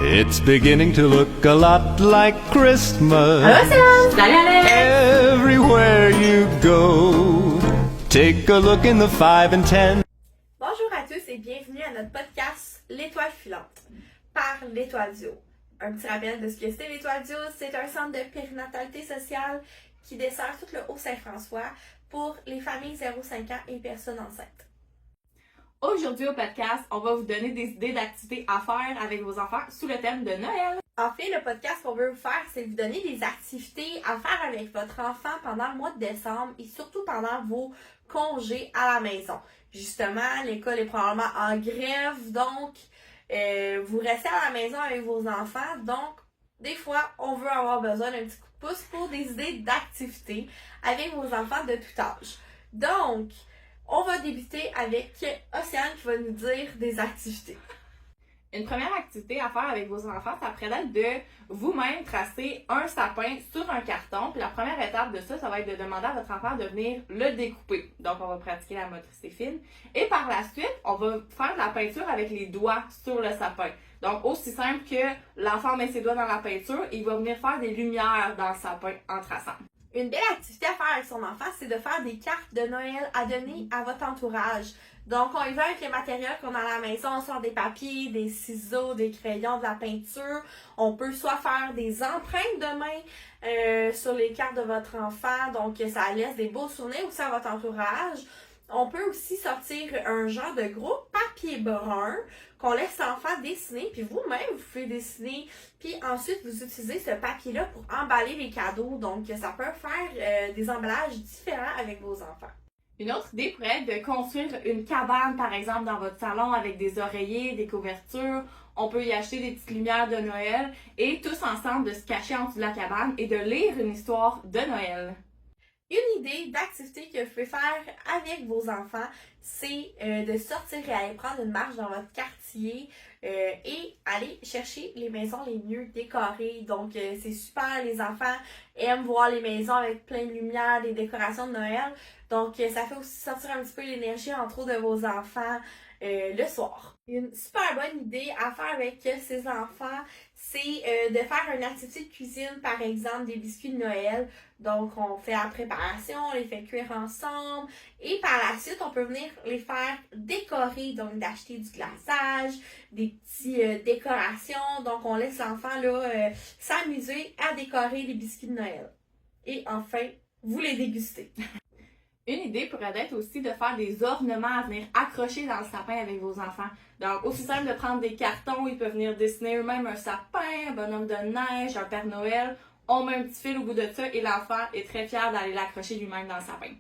It's beginning to look a lot like Christmas. Allô, Salut Alex! Everywhere you go. Take a look in the 5 and 10. Bonjour à tous et bienvenue à notre podcast L'Étoile filante par l'Étoile Duo. Un petit rappel de ce que c'est l'Étoile Duo, c'est un centre de périnatalité sociale qui dessert tout le Haut-Saint-François pour les familles 0-5 ans et personnes enceintes. Aujourd'hui au podcast, on va vous donner des idées d'activités à faire avec vos enfants sous le thème de Noël. En fait, le podcast qu'on veut vous faire, c'est vous donner des activités à faire avec votre enfant pendant le mois de décembre et surtout pendant vos congés à la maison. Justement, l'école est probablement en grève, donc vous restez à la maison avec vos enfants. Donc, des fois, on veut avoir besoin d'un petit coup de pouce pour des idées d'activités avec vos enfants de tout âge. Donc, on va débuter avec Océane qui va nous dire des activités. Une première activité à faire avec vos enfants, ça pourrait être de vous-même tracer un sapin sur un carton. Puis la première étape de ça, ça va être de demander à votre enfant de venir le découper. Donc, on va pratiquer la motricité fine. Et par la suite, on va faire de la peinture avec les doigts sur le sapin. Donc, aussi simple que l'enfant met ses doigts dans la peinture, il va venir faire des lumières dans le sapin en traçant. Une belle activité à faire avec son enfant, c'est de faire des cartes de Noël à donner à votre entourage. Donc, on y va avec les matériels qu'on a à la maison. On sort des papiers, des ciseaux, des crayons, de la peinture. On peut soit faire des empreintes de main sur les cartes de votre enfant. Donc, ça laisse des beaux souvenirs aussi à votre entourage. On peut aussi sortir un genre de gros papier brun qu'on laisse l'enfant dessiner, puis vous-même, vous pouvez dessiner, puis ensuite, vous utilisez ce papier-là pour emballer les cadeaux. Donc, ça peut faire des emballages différents avec vos enfants. Une autre idée pourrait être de construire une cabane, par exemple, dans votre salon avec des oreillers, des couvertures. On peut y acheter des petites lumières de Noël et tous ensemble de se cacher en dessous de la cabane et de lire une histoire de Noël. Une idée d'activité que vous pouvez faire avec vos enfants, c'est de sortir et aller prendre une marche dans votre quartier et aller chercher les maisons les mieux décorées. Donc, c'est super, les enfants aiment voir les maisons avec plein de lumière, des décorations de Noël. Donc, ça fait aussi sortir un petit peu l'énergie entre autres de vos enfants le soir. Une super bonne idée à faire avec ses enfants, c'est de faire une activité de cuisine, par exemple des biscuits de Noël. Donc, on fait la préparation, on les fait cuire ensemble et par la suite, on peut venir les faire décorer, donc d'acheter du glaçage, des petites décorations. Donc, on laisse l'enfant là s'amuser à décorer les biscuits de Noël. Et enfin, vous les dégustez. Une idée pourrait être aussi de faire des ornements à venir accrocher dans le sapin avec vos enfants. Donc, aussi simple de prendre des cartons, ils peuvent venir dessiner eux-mêmes un sapin, un bonhomme de neige, un Père Noël. On met un petit fil au bout de ça et l'enfant est très fier d'aller l'accrocher lui-même dans le sapin.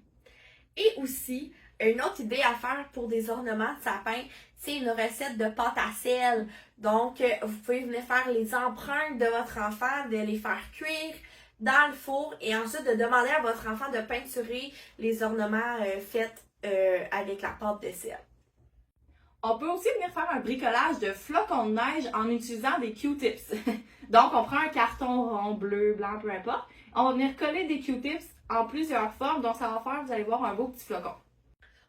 Et aussi, une autre idée à faire pour des ornements de sapin, c'est une recette de pâte à sel. Donc, vous pouvez venir faire les empreintes de votre enfant, de les faire cuire dans le four et ensuite de demander à votre enfant de peinturer les ornements faits avec la pâte de sel. On peut aussi venir faire un bricolage de flocons de neige en utilisant des Q-tips. Donc, on prend un carton rond, bleu, blanc, peu importe. On va venir coller des Q-tips en plusieurs formes, donc ça va faire, vous allez voir, un beau petit flocon.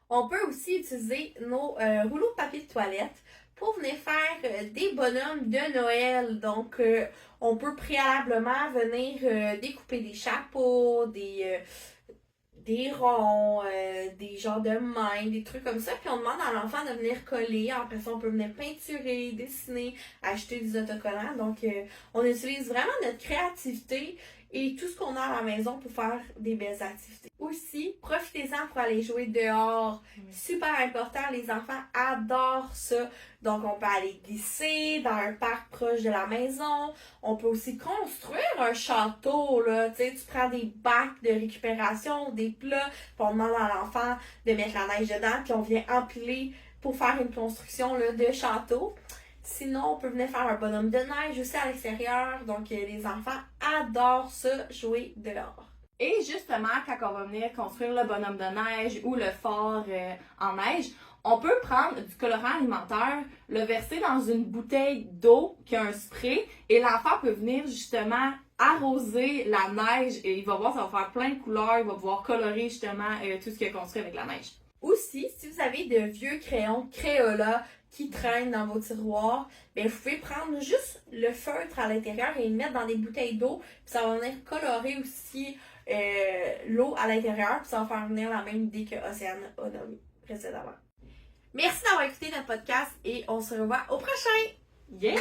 On peut aussi utiliser nos rouleaux de papier de toilette pour venir faire des bonhommes de Noël. Donc, on peut préalablement venir découper des chapeaux, des ronds, des genres de mains, des trucs comme ça. Puis on demande à l'enfant de venir coller. Après ça, on peut venir peinturer, dessiner, acheter des autocollants. Donc, on utilise vraiment notre créativité et tout ce qu'on a à la maison pour faire des belles activités. Aussi, profitez-en pour aller jouer dehors. Super important, les enfants adorent ça. Donc, on peut aller glisser dans un parc proche de la maison. On peut aussi construire un château, là. Tu sais, tu prends des bacs de récupération, des plats, puis on demande à l'enfant de mettre la neige dedans, puis on vient empiler pour faire une construction là, de château. Sinon, on peut venir faire un bonhomme de neige aussi à l'extérieur. Donc, les enfants adorent ça, jouer dehors. Et justement, quand on va venir construire le bonhomme de neige ou le fort en neige, on peut prendre du colorant alimentaire, le verser dans une bouteille d'eau qui a un spray et l'enfant peut venir justement arroser la neige et il va voir, ça va faire plein de couleurs, il va pouvoir colorer justement tout ce qu'il a construit avec la neige. Aussi, si vous avez de vieux crayons Crayola qui traînent dans vos tiroirs, bien, vous pouvez prendre juste le feutre à l'intérieur et le mettre dans des bouteilles d'eau. Puis ça va venir colorer aussi l'eau à l'intérieur. Puis ça va faire venir la même idée que Océane a nommé précédemment. Merci d'avoir écouté notre podcast et on se revoit au prochain! Yeah!